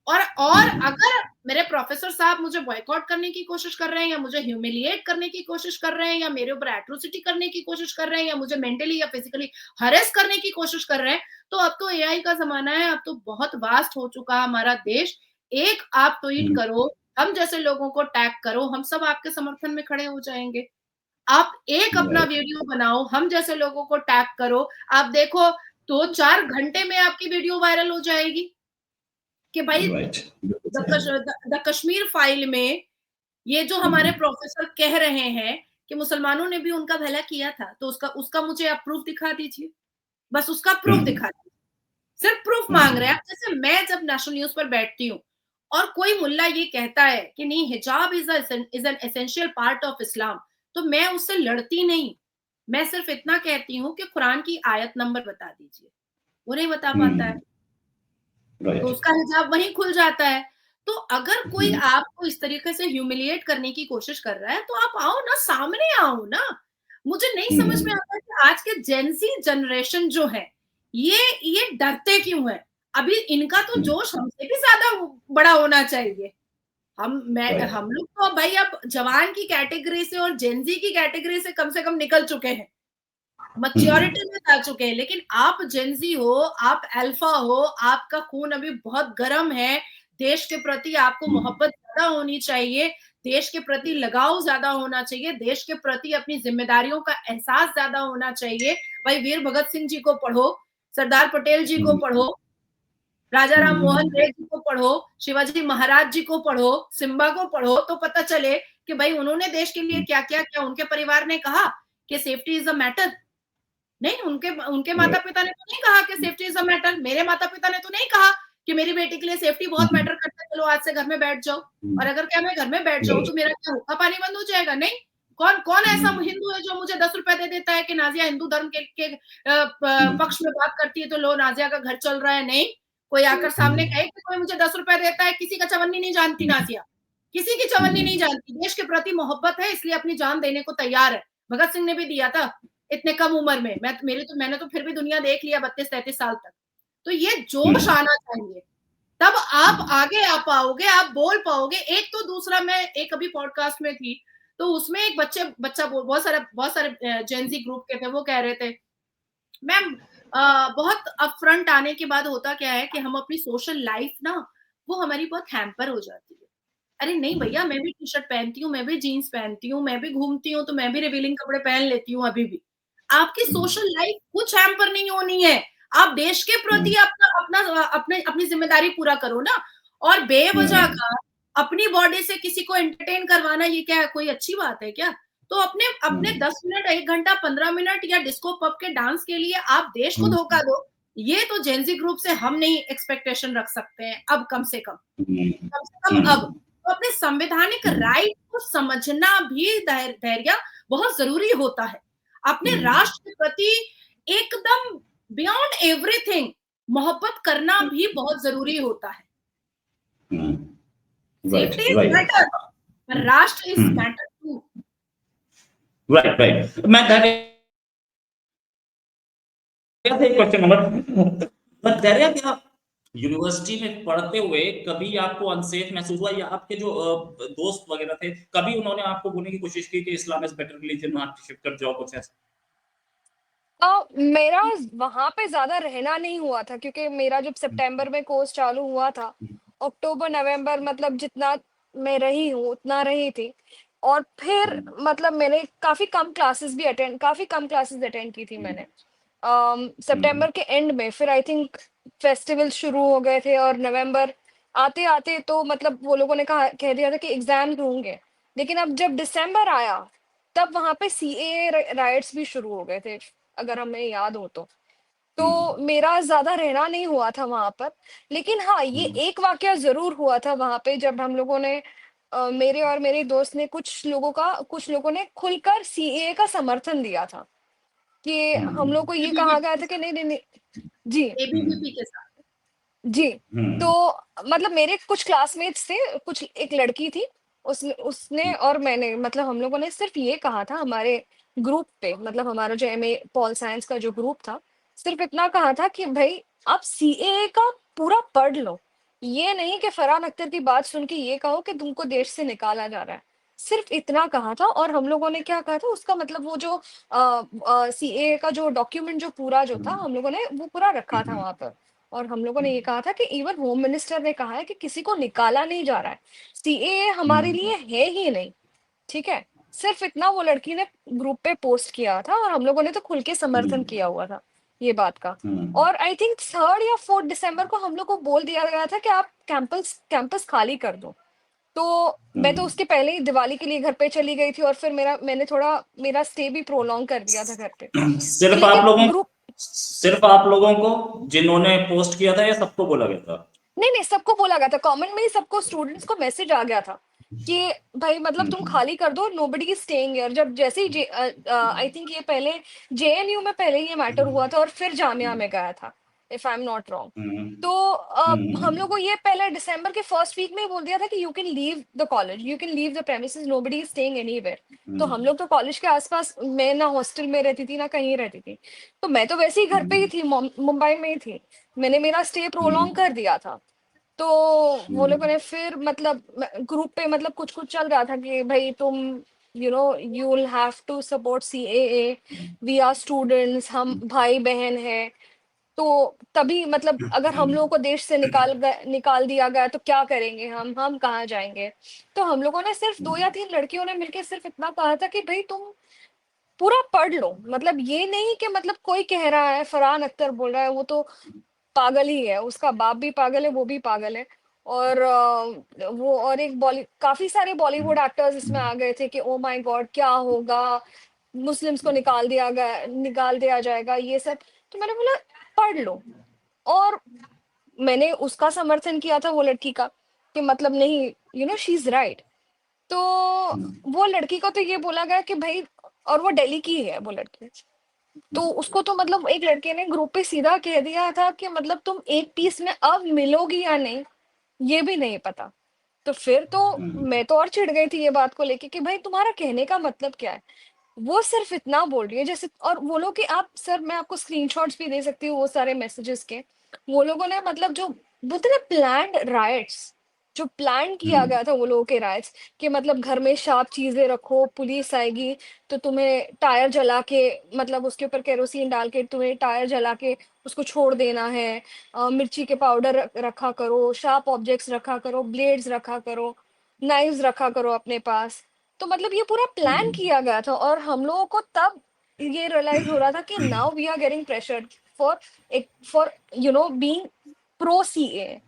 और अगर मेरे प्रोफेसर साहब मुझे बॉयकॉट करने की कोशिश कर रहे हैं, या मुझे ह्यूमिलिएट करने की कोशिश कर रहे हैं, या मेरे ऊपर एट्रोसिटी करने की कोशिश कर रहे हैं, या मुझे मेंटली या फिजिकली हरेस करने की कोशिश कर रहे हैं, तो अब तो एआई का जमाना है, अब तो बहुत वास्ट हो चुका है हमारा देश। एक आप ट्वीट करो, हम जैसे लोगों को टैग करो, हम सब आपके समर्थन में खड़े हो जाएंगे। आप एक अपना वीडियो बनाओ, हम जैसे लोगों को टैग करो, आप देखो 2-4 घंटे में आपकी वीडियो वायरल हो जाएगी कि भाई द कश्मीर फाइल में ये जो हमारे प्रोफेसर कह रहे हैं कि मुसलमानों ने भी उनका भला किया था, तो उसका मुझे आप प्रूफ दिखा दीजिए, बस उसका प्रूफ दिखा दीजिए। सिर्फ प्रूफ मांग रहे हैं। जैसे मैं जब नेशनल न्यूज पर बैठती हूँ और कोई मुल्ला ये कहता है कि नहीं हिजाब is an essential part of Islam, तो मैं उससे लड़ती नहीं, मैं सिर्फ इतना कहती हूँ कि कुरान की आयत नंबर बता दीजिए। वो नहीं बता पाता है तो उसका हिजाब वहीं खुल जाता है। तो अगर कोई आपको इस तरीके से ह्यूमिलिएट करने की कोशिश कर रहा है तो आप आओ ना, सामने आओ ना। मुझे नहीं समझ में आता कि आज के जेनजी जनरेशन जो है ये डरते क्यों है। अभी इनका तो जोश हमसे भी ज्यादा बड़ा होना चाहिए। हम लोग तो भाई अब जवान की कैटेगरी से और जेनजी की कैटेगरी से कम निकल चुके हैं, मैच्योरिटी में आ चुके हैं। लेकिन आप जेनजी हो, आप अल्फा हो, आपका खून अभी बहुत गर्म है, देश के प्रति आपको मोहब्बत ज्यादा होनी चाहिए, देश के प्रति लगाव ज्यादा होना चाहिए, देश के प्रति अपनी जिम्मेदारियों का एहसास ज्यादा होना चाहिए। भाई वीर भगत सिंह जी को पढ़ो, सरदार पटेल जी को पढ़ो, राजा राम मोहन राय जी को पढ़ो, शिवाजी महाराज जी को पढ़ो, सिम्बा को पढ़ो, तो पता चले कि भाई उन्होंने देश के लिए क्या किया। क्या उनके परिवार ने कहा कि सेफ्टी इज अ मैटर? नहीं, उनके माता पिता ने तो नहीं कहा कि सेफ्टी इज अ मैटर। मेरे माता पिता ने तो नहीं कहा कि मेरी बेटी के लिए सेफ्टी बहुत मैटर करता है, चलो आज से घर में बैठ जाओ। और अगर क्या मैं घर में बैठ जाऊं तो मेरा क्या हुक्का पानी बंद हो जाएगा? नहीं। कौन ऐसा हिंदू है जो मुझे 10 रुपए दे देता है कि नाजिया हिंदू धर्म के पक्ष में बात करती है तो लो नाजिया का घर चल रहा है? नहीं। कोई आकर सामने कहे कि कोई मुझे 10 रुपए देता है, किसी का चवन्नी नहीं जानती नाजिया, किसी की चवन्नी नहीं जानती, देश के प्रति मोहब्बत है इसलिए अपनी जान देने को तैयार है। भगत सिंह ने भी दिया था इतने कम उम्र में। मैंने तो फिर भी दुनिया देख लिया 32-33 साल तक। तो ये जोश आना चाहिए, तब आप आगे आ पाओगे, आप बोल पाओगे। एक तो दूसरा, मैं एक अभी पॉडकास्ट में थी तो उसमें एक बच्चा बहुत सारे जेनजी ग्रुप के थे, वो कह रहे थे मैम बहुत अपफ्रंट आने के बाद होता क्या है कि हम अपनी सोशल लाइफ ना वो हमारी बहुत हैम्पर हो जाती है। अरे नहीं भैया, मैं भी टी शर्ट पहनती हूँ, मैं भी जीन्स पहनती हूँ, मैं भी घूमती हूँ, तो मैं भी रिवीलिंग कपड़े पहन लेती हूँ अभी भी। आपकी सोशल लाइफ कुछ हैम्पर नहीं होनी है। आप देश के प्रति अपनी जिम्मेदारी पूरा करो ना। और बेवजह का अपनी बॉडी से किसी को एंटरटेन करवाना, ये क्या कोई अच्छी बात है क्या? तो अपने अपने 10 मिनट, 1 घंटा, 15 मिनट या डिस्को पब के डांस के लिए आप देश को धोखा दो, ये तो जेनजी ग्रुप से हम नहीं एक्सपेक्टेशन रख सकते हैं अब, कम से कम अब। तो अपने संवैधानिक राइट को समझना भी धैर्य बहुत जरूरी होता है। अपने राष्ट्र के प्रति एकदम बियॉन्ड एवरीथिंग मोहब्बत करना भी बहुत जरूरी होता है। सेफ्टी इज मैटर, पर राष्ट्र इज मैटर टू। राइट। मैं क्वेश्चन नंबर धैर्य, क्या यूनिवर्सिटी में पढ़ते हुए कभी आपको अनसेफ महसूस हुआ, या आपके जो दोस्त वगैरह थे, कभी उन्होंने आपको बोलने की कोशिश की कि इस्लाम इज बेटर रिलीजन, आप शिफ्ट कर जाओ, कुछ ऐसा? मेरा वहां पे ज्यादा रहना नहीं हुआ था, क्योंकि मेरा जब सितंबर में कोर्स चालू हुआ था, अक्टूबर नवंबर मतलब जितना मैं रही हूँ उतना रही थी। और फिर मतलब मैंने काफी कम क्लासेस अटेंड की थी मैंने सितंबर के एंड में। फिर आई थिंक फेस्टिवल शुरू हो गए थे, और नवंबर आते आते तो मतलब वो लोगों ने कह दिया था कि एग्जाम होंगे। लेकिन अब जब दिसंबर आया, तब वहां पे सीए राइट्स भी शुरू हो गए थे, अगर हमें याद हो तो मेरा ज्यादा रहना नहीं हुआ था वहां पर। लेकिन हाँ, ये एक वाकया जरूर हुआ था वहां पे, जब हम लोगों ने मेरे और मेरे दोस्त ने कुछ लोगों ने खुलकर सीए का समर्थन दिया था, कि हम लोग को ये कहा गया था कि नहीं नहीं नहीं। जी एबीवीपी के साथ। जी। तो मतलब मेरे कुछ क्लासमेट्स थे, कुछ एक लड़की थी, उसने उसने और मैंने मतलब हम लोगों ने सिर्फ ये कहा था हमारे ग्रुप पे, मतलब हमारा जो एमए पॉल साइंस का जो ग्रुप था, सिर्फ इतना कहा था कि भाई आप सीएए का पूरा पढ़ लो। ये नहीं कि फरहान अख्तर की बात सुन के ये कहो कि तुमको देश से निकाला जा रहा है। सिर्फ इतना कहा था। और हम लोगों ने क्या कहा था, उसका मतलब वो जो सीएए का जो डॉक्यूमेंट जो पूरा जो था, हम लोगों ने वो पूरा रखा था वहां पर। और हम लोगों ने ये कहा था कि इवन होम मिनिस्टर ने कहा है कि किसी को निकाला नहीं जा रहा है, सीएए हमारे लिए है ही नहीं। ठीक है। सिर्फ इतना वो लड़की ने ग्रुप पे पोस्ट किया था, और हम लोगों ने तो खुल के समर्थन किया हुआ था ये बात का। और आई थिंक 3 या 4 दिसंबर को हम लोग को बोल दिया गया था कि आप कैंपस कैंपस खाली कर दो। तो मैं तो उसके पहले ही दिवाली के लिए घर पे चली गई थी, और फिर मैंने थोड़ा मेरा स्टे भी प्रोलॉन्ग कर दिया था घर पे। लेकिन ग्रुप सिर्फ आप लोगों को जिन्होंने पोस्ट किया था, या सबको बोला गया था? नहीं, सबको बोला गया था, कमेंट में ही सबको, स्टूडेंट्स को मैसेज आ गया था कि भाई मतलब तुम खाली कर दो, नोबडी इज स्टेइंग हियर। जब जैसे ही आई थिंक ये पहले जेएनयू में पहले ये मैटर हुआ था, और फिर जामिया में गया था, if I am not wrong. तो हम लोग को ये पहले दिसंबर के फर्स्ट वीक में ही बोल दिया था कि you can leave the college, you can leave the premises, nobody is staying anywhere. तो हम लोग तो कॉलेज के आसपास, मैं ना हॉस्टल में रहती थी ना कहीं रहती थी, तो मैं तो वैसे ही घर पे ही थी, मुंबई में ही थी। मैंने मेरा स्टे प्रोलॉन्ग कर दिया था। तो वो लोगों ने फिर मतलब ग्रुप पे मतलब कुछ कुछ चल रहा था कि भाई तुम you will have to support CAA, we are students, हम भाई बहन हैं। तो तभी मतलब अगर हम लोगों को देश से निकाल दिया गया तो क्या करेंगे हम कहाँ जाएंगे। तो हम लोगों ने सिर्फ 2 या 3 लड़कियों ने मिलकर सिर्फ इतना कहा था कि भाई तुम पूरा पढ़ लो। मतलब ये नहीं कि मतलब कोई कह रहा है, फरहान अख्तर बोल रहा है, वो तो पागल ही है, उसका बाप भी पागल है, वो भी पागल है। और वो और एक काफी सारे बॉलीवुड एक्टर्स इसमें आ गए थे कि ओ माय गॉड क्या होगा, मुस्लिम्स को निकाल दिया जाएगा, ये सब। तो मैंने बोला पढ़ लो। और मैंने उसका समर्थन किया था वो लड़की का, कि मतलब नहीं, शी इज राइट। तो वो लड़की को तो ये बोला गया कि भाई, और वो दिल्ली की है वो लड़की, तो उसको तो मतलब एक लड़के ने ग्रुप पे सीधा कह दिया था कि मतलब तुम एक पीस में अब मिलोगी या नहीं, ये भी नहीं पता। तो फिर तो मैं तो और चिढ़ गई थी ये बात को लेके कि भाई तुम्हारा कहने का मतलब क्या है। वो सिर्फ इतना बोल रही है जैसे, और वो लोग कि आप सर, मैं आपको स्क्रीनशॉट्स भी दे सकती हूँ वो सारे मैसेजेस के। वो लोगों ने मतलब जो बोलते ना प्लान्ड राइट्स, जो प्लान किया गया था वो लोगों के राइट्स, कि मतलब घर में शार्प चीजें रखो, पुलिस आएगी तो तुम्हें टायर जला के, मतलब उसके ऊपर केरोसिन डाल के तुम्हें टायर जला के उसको छोड़ देना है। मिर्ची के पाउडर रखा करो, शार्प ऑब्जेक्ट्स रखा करो, ब्लेड्स रखा करो, नाइव्स रखा करो अपने पास। तो मतलब ये पूरा प्लान किया गया था, और हम लोगों को तब ये रियलाइज हो रहा था कि now we are getting pressure for for being pro CAA,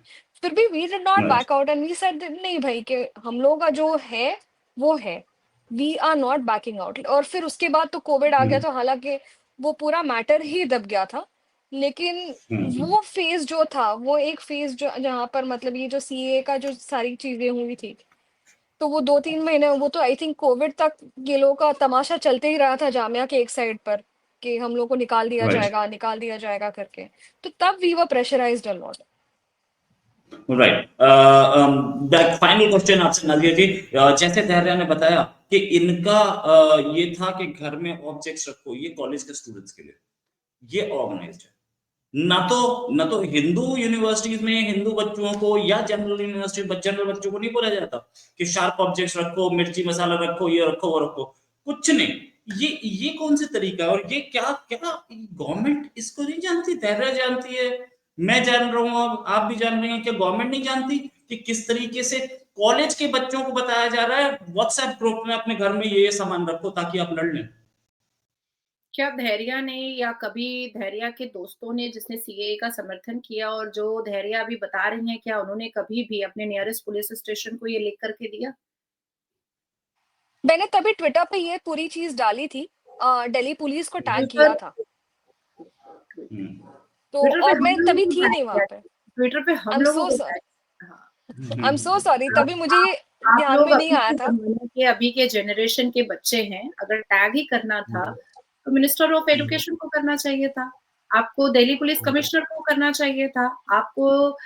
फिर भी we did not right. Back out and we said नहीं भाई कि हम लोगों का जो है वो है, we are not backing out. और फिर उसके बाद तो कोविड आ गया, हुँ, तो हालांकि वो पूरा मैटर ही दब गया था, लेकिन हुँ, हुँ। वो फेज जो था वो एक फेज जो जहाँ पर मतलब ये जो सीए का जो सारी चीजें हुई थी, तो वो 2-3 महीने वो तो आई थिंक कोविड तक ये लोगों का तमाशा चलते ही रहा था जामिया के एक साइड पर कि हम लोग को राइट, निकाल दिया जाएगा करके। तो तब we were pressurised a lot. Right. The final question आपसे नाज़िया जी, जैसे धैर्या ने बताया कि इनका ये था कि घर में ऑब्जेक्ट्स रखो, ये कॉलेज के स्टूडेंट्स के लिए, ये ऑर्गेनाइज्ड है। ना तो हिंदू यूनिवर्सिटीज में हिंदू बच्चों को या जनरल यूनिवर्सिटी जनरल बच्चों को नहीं बोला जाता कि शार्प ऑब्जेक्ट्स रखो, मिर्ची मसाला रखो, ये रखो वो रखो, कुछ नहीं। ये कौन सी तरीका है? और ये क्या क्या गवर्नमेंट इसको नहीं जानती? धैर्य जानती है, मैं जान रहा हूँ, आप भी जान रहे हैं, कि गवर्नमेंट नहीं जानती कि किस तरीके से कॉलेज के बच्चों को बताया जा रहा है व्हाट्सएप ग्रुप में अपने घर में ये सामान रखो ताकि आप लड़ लें। क्या धैर्या ने या कभी धैर्या के दोस्तों ने जिसने सीएए का समर्थन किया और जो धैर्या अभी बता रही हैं, क्या उन्होंने कभी भी अपने नियरेस्ट पुलिस स्टेशन को ये लिख करके दिया? मैंने तभी ट्विटर पे ये पूरी चीज डाली थी, दिल्ली पुलिस को टैग ट्विटर किया था, हम्म, तो ट्विटर पे और हम मैं लोगों तभी को थी टैग नहीं किया वहां पे। था। ट्विटर पे आई हम एम लोगों सो को सॉरी, टैग हाँ। आई एम सो सॉरी, आप तभी मुझे ये आप ध्यान लोग में नहीं अभी आया के था। ज़माने के अभी के जनरेशन के बच्चे हैं, अगर टैग ही करना था, तो मिनिस्टर ऑफ एजुकेशन को करना चाहिए था। आपको दिल्ली पुलिस कमिश्नर को करना चाहिए था, आपको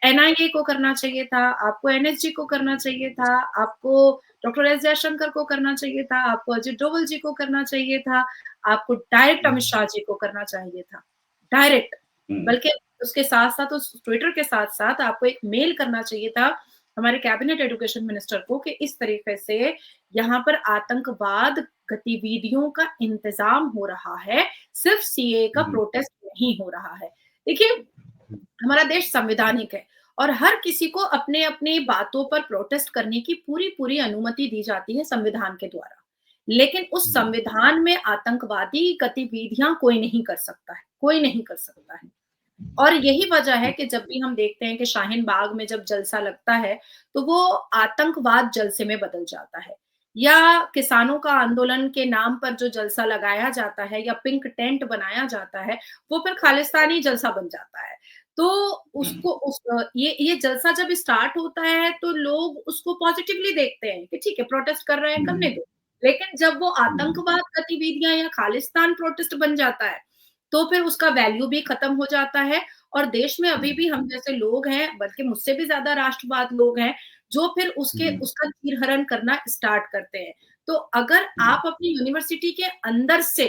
एनआईए को करना चाहिए था, आपको एनएसजी को करना चाहिए था, आपको डॉक्टर एस जयशंकर को करना चाहिए था, आपको अजित डोवल जी को करना चाहिए था, आपको डायरेक्ट अमित शाह जी को करना चाहिए था, डायरेक्ट। बल्कि उसके साथ-साथ उस ट्विटर के साथ-साथ आपको एक मेल करना चाहिए था हमारे कैबिनेट एजुकेशन मिनिस्टर को कि इस तरीके से यहाँ पर आतंकवाद गतिविधियों का इंतजाम हो रहा है, सिर्फ सीए का प्रोटेस्ट नहीं हो रहा है। देखिए, हमारा देश संवैधानिक है और हर किसी को अपने-अपनी बातों पर प्रोटेस्ट करने की पूरी-पूरी अनुमति दी जाती है संविधान के द्वारा। लेकिन उस संविधान में आतंकवादी गतिविधियाँ कोई नहीं कर सकता है, कोई नहीं कर सकता है। और यही वजह है कि जब भी हम देखते हैं कि शाहीन बाग में जब जलसा लगता है, तो वो आतंकवाद जलसे में बदल जाता है। या किसानों का आंदोलन के नाम पर जो जलसा लगाया जाता है या पिंक टेंट बनाया जाता है, वो फिर खालिस्तानी जलसा बन जाता है। तो उसको ये जलसा जब स्टार्ट होता है, तो लोग उसको पॉजिटिवली देखते हैं कि ठीक है, प्रोटेस्ट कर रहे हैं, करने दो। लेकिन जब वो आतंकवाद गतिविधियाँ या खालिस्तान प्रोटेस्ट बन जाता है, तो फिर उसका वैल्यू भी खत्म हो जाता है और देश में अभी भी हम जैसे लोग हैं, बल्कि मुझसे भी ज़्यादा राष्ट्रवाद लोग हैं, जो फिर उसका चीरहरण करना स्टार्ट करते हैं। तो अगर आप अपनी यूनिवर्सिटी के अंदर से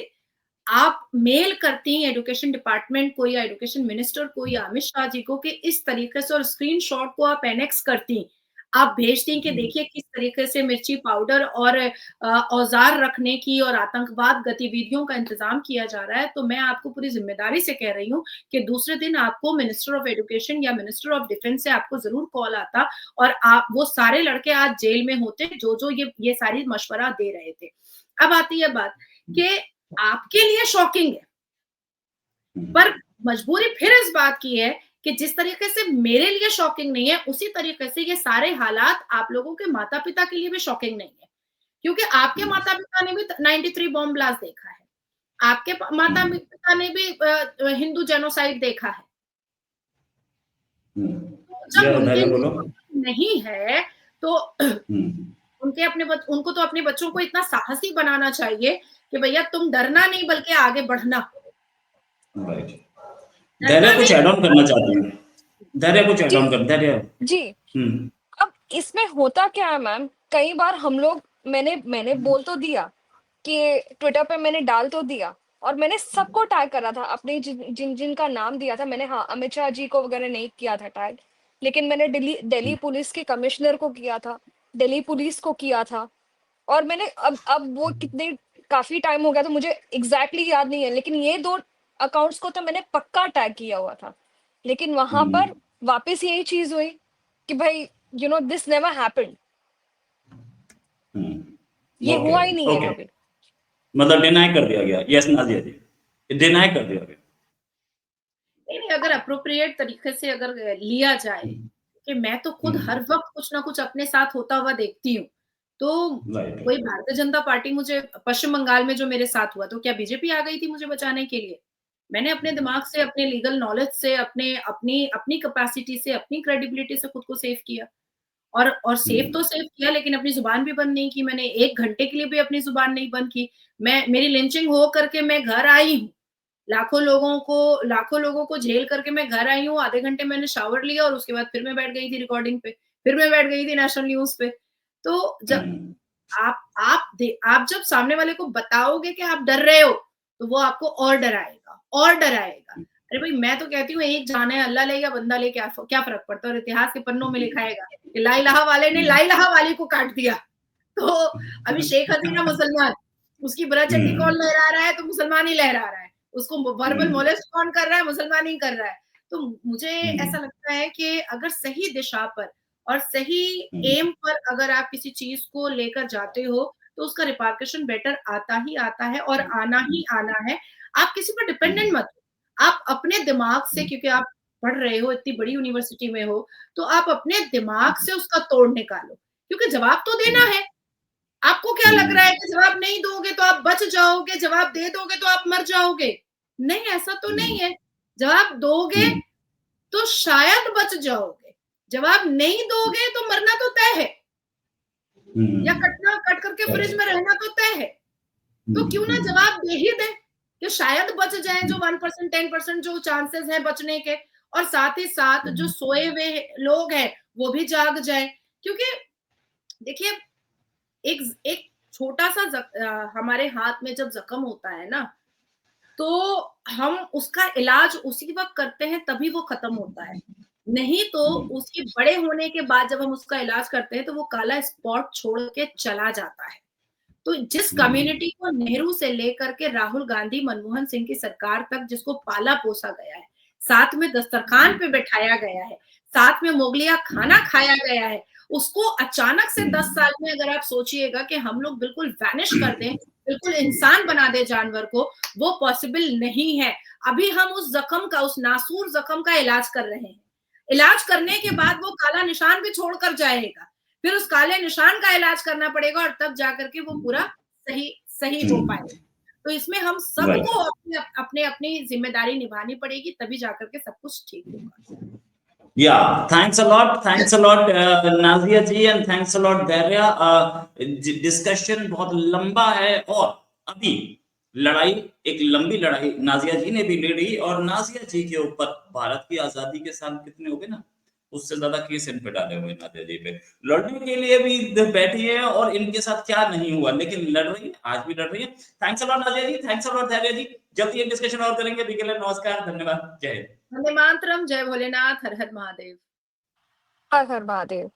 आप मेल करती हैं एजुकेशन डिपार्टमेंट को या एजुकेशन मिनिस्टर को या अमित शाह जी को कि इस तरीके से और स्क्रीनशॉट को आप एनेक्स करती, आप भेजती कि देखिए किस तरीके से मिर्ची पाउडर और औज़ार रखने की और आतंकवाद गतिविधियों का इंतज़ाम किया जा रहा है, तो मैं आपको पूरी ज़िम्मेदारी से कह रही हूँ कि दूसरे दिन आपको मिनिस्टर ऑफ एजुकेशन या मिनिस्टर ऑफ डिफेंस से आपको ज़रूर कॉल आता और आप वो सारे लड़के आज जेल में होते जो ये सारी मशवरा दे रहे थे। अब आती है बात कि आपके लिए शॉकिंग है, पर मजबूरी फिर इस बात की है कि जिस तरीके से मेरे लिए शॉकिंग नहीं है, उसी तरीके से ये सारे हालात आप लोगों के माता-पिता के लिए भी शॉकिंग नहीं है। क्योंकि आपके माता-पिता ने भी 93 बॉम्ब ब्लास्ट देखा है। आपके माता-पिता ने भी हिंदू जेनोसाइड देखा है। तो जब या उनके धैर्य लिए बोलो। शॉकिंग नहीं है, तो हम्म, उनको तो अपने बच्चों को इतना साहसी बनाना चाहिए कि भैया तुम डरना नहीं बल्कि आगे बढ़ना। राइट। धैर्य डरना कुछ नहीं ऐड ऑन करना चाहती हूँ। धैर्य कुछ ऐड जी, ऑन कर, धैर्य। जी। हम्म, अब इसमें होता क्या है मैम, कई बार हम लोग मैंने बोल तो दिया कि ट्विटर पे मैंने डाल तो दिया और मैंने सबको टैग करा था, अपने जिनका नाम दिया था मैंने, हाँ, अमित शाह जी को वगैरह नहीं किया था टैग, लेकिन मैंने दिल्ली दिल्ली पुलिस के कमिश्नर को किया था, दिल्ली पुलिस को किया था। और मैंने अब वो कितने काफी टाइम हो गया तो मुझे एग्जैक्टली याद नहीं है, लेकिन ये 2 अकाउंट्स को तो मैंने पक्का टैग किया हुआ था। लेकिन वहां पर वापस यही चीज हुई कि भाई दिस नेवर हैपेंड, ये ओके, हुआ ही नहीं है ओके। कभी। मतलब डिनाई कर दिया गया, यस नाजिया जी, डिनाई कर दिया गया। नहीं, नहीं, अगर एप्रोप्रिएट तरीके से अगर लिया जाए कि मैं तो खुद हर वक़्त कुछ ना कुछ अपने साथ होता हुआ देखती हूँ। तो कोई भारतीय जनता पार्टी मुझे पश्चिम बंगाल में जो मेरे साथ हुआ, तो क्या बीजेपी आ गई थी मुझे बचाने के लिए? मैंने अपने दिमाग से, अपने लीगल नॉलेज से, अपनी कैपेसिटी से, अपनी क्रेडिबिलिटी से खुद को सेव किया। और सेव तो सेव किया, लेकिन अपनी ज़ुबान भी बंद नहीं की मैंने, 1 घंटे के लिए भी अपनी ज़ुबान नहीं बंद की। मेरी लिंचिंग हो करके मैं घर आई हूँ। लाखों लोगों को झेल करके मैं घर आई हूँ, आधे घंटे मैंने शावर लिया और उसके बाद फिर मैं बैठ गई थी रिकॉर्डिंग पे, फिर मैं बैठ गई थी नेशनल न्यूज़ पे। तो जब आप जब सामने वाले को बताओगे कि आप डर रहे हो, तो वो आपको और डराएगा और डराएगा। अरे भाई, मैं तो कहती हूँ एक जान है, अल्लाह ले या बंदा ले, क्या फ़र्क पड़ता है? और इतिहास के पन्नों में लिखा आएगा कि ला इलाहा वाले ने ला इलाहा वाली को काट दिया। तो अभी शेख हसीना मुसलमान, उसकी ब्रह चंडी कौन लहरा रहा है? तो मुसलमान ही लहरा रहा है। उसको वर्बल मोलेस्ट कौन कर रहा है? मुसलमान ही कर रहा है। तो मुझे ऐसा लगता है कि अगर सही दिशा पर और सही एम पर अगर आप किसी चीज़ को लेकर जाते हो, तो उसका रिपरकशन बेटर आता ही आता है और आना ही आना है। आप किसी पर डिपेंडेंट मत हो। आप अपने दिमाग से, क्योंकि आप पढ़ रहे हो, इतनी बड़ी यूनिवर्सिटी में हो, तो आप अपने दिमाग से उसका तोड़ निकालो, क्योंकि जवाब तो देना है। आपको क्या लग रहा है कि जवाब नहीं दोगे तो आप बच जाओगे, जवाब दे दोगे तो आप मर जाओगे? नहीं, ऐसा तो नहीं है। जवाब दोगे तो शायद बच जाओगे, जवाब नहीं दोगे तो मरना तो तय है, या कट करके फ्रिज में रहना तो तय है। तो क्यों ना जवाब दे ही दें कि शायद बच जाए, जो 1% 10% जो चांसेस है बचने के, और साथ ही साथ जो सोए हुए लोग हैं वो भी जाग जाए। क्योंकि देखिए, एक एक छोटा-सा हमारे हाथ में जब ज़ख्म होता है ना, तो हम उसका इलाज उसी वक़्त करते हैं, तभी वो खत्म होता है। नहीं तो उसके बड़े होने के बाद जब हम उसका इलाज करते हैं, तो वो काला स्पॉट छोड़ के चला जाता है। तो जिस कम्युनिटी को नेहरू से लेकर के राहुल गांधी, मनमोहन सिंह की सरकार तक जिसको पाला-पोसा गया है, साथ में दस्तरखान पे बिठाया गया है, साथ में मोगलिया खाना खाया गया है, उसको अचानक से 10 साल में अगर आप सोचिएगा कि हम लोग बिल्कुल वैनिश कर दें, बिल्कुल इंसान बना दें जानवर को, वो पॉसिबल नहीं है। अभी हम उस ज़ख्म का, उस नासूर ज़ख्म का इलाज कर रहे हैं। इलाज करने के बाद वो काला निशान भी छोड़कर जाएगा। फिर उस काले निशान का इलाज करना पड़ेगा और तब जाकर के वो पूरा सही सही हो पाएगा। तो इसमें हम सबको अपनी ज़िम्मेदारी निभानी पड़ेगी, तभी जाकर के सब कुछ ठीक होगा। Yeah, thanks a lot, Nazia ji, and thanks a lot, Dhairya. Discussion बहुत लंबा है और अभी लड़ाई, एक लंबी लड़ाई नाज़िया जी ने भी लड़ी, और नाज़िया जी के ऊपर भारत की आजादी के साल कितने हो गए ना, उससे ज्यादा केस इन पे डाले हुए नाज़िया जी पे। लड़ने के लिए भी बैठी है और इनके साथ क्या नहीं हुआ, लेकिन लड़ रही है, आज भी लड़ रही है। Thanks a lot Nazia ji, thanks a lot Dhairya ji. जल्दी ये डिस्कशन और करेंगे। अभी के लिए नमस्कार, धन्यवाद, जय हिंद। वंदे मातरम, जय भोलेनाथ, हर हर महादेव। हर हर महादेव।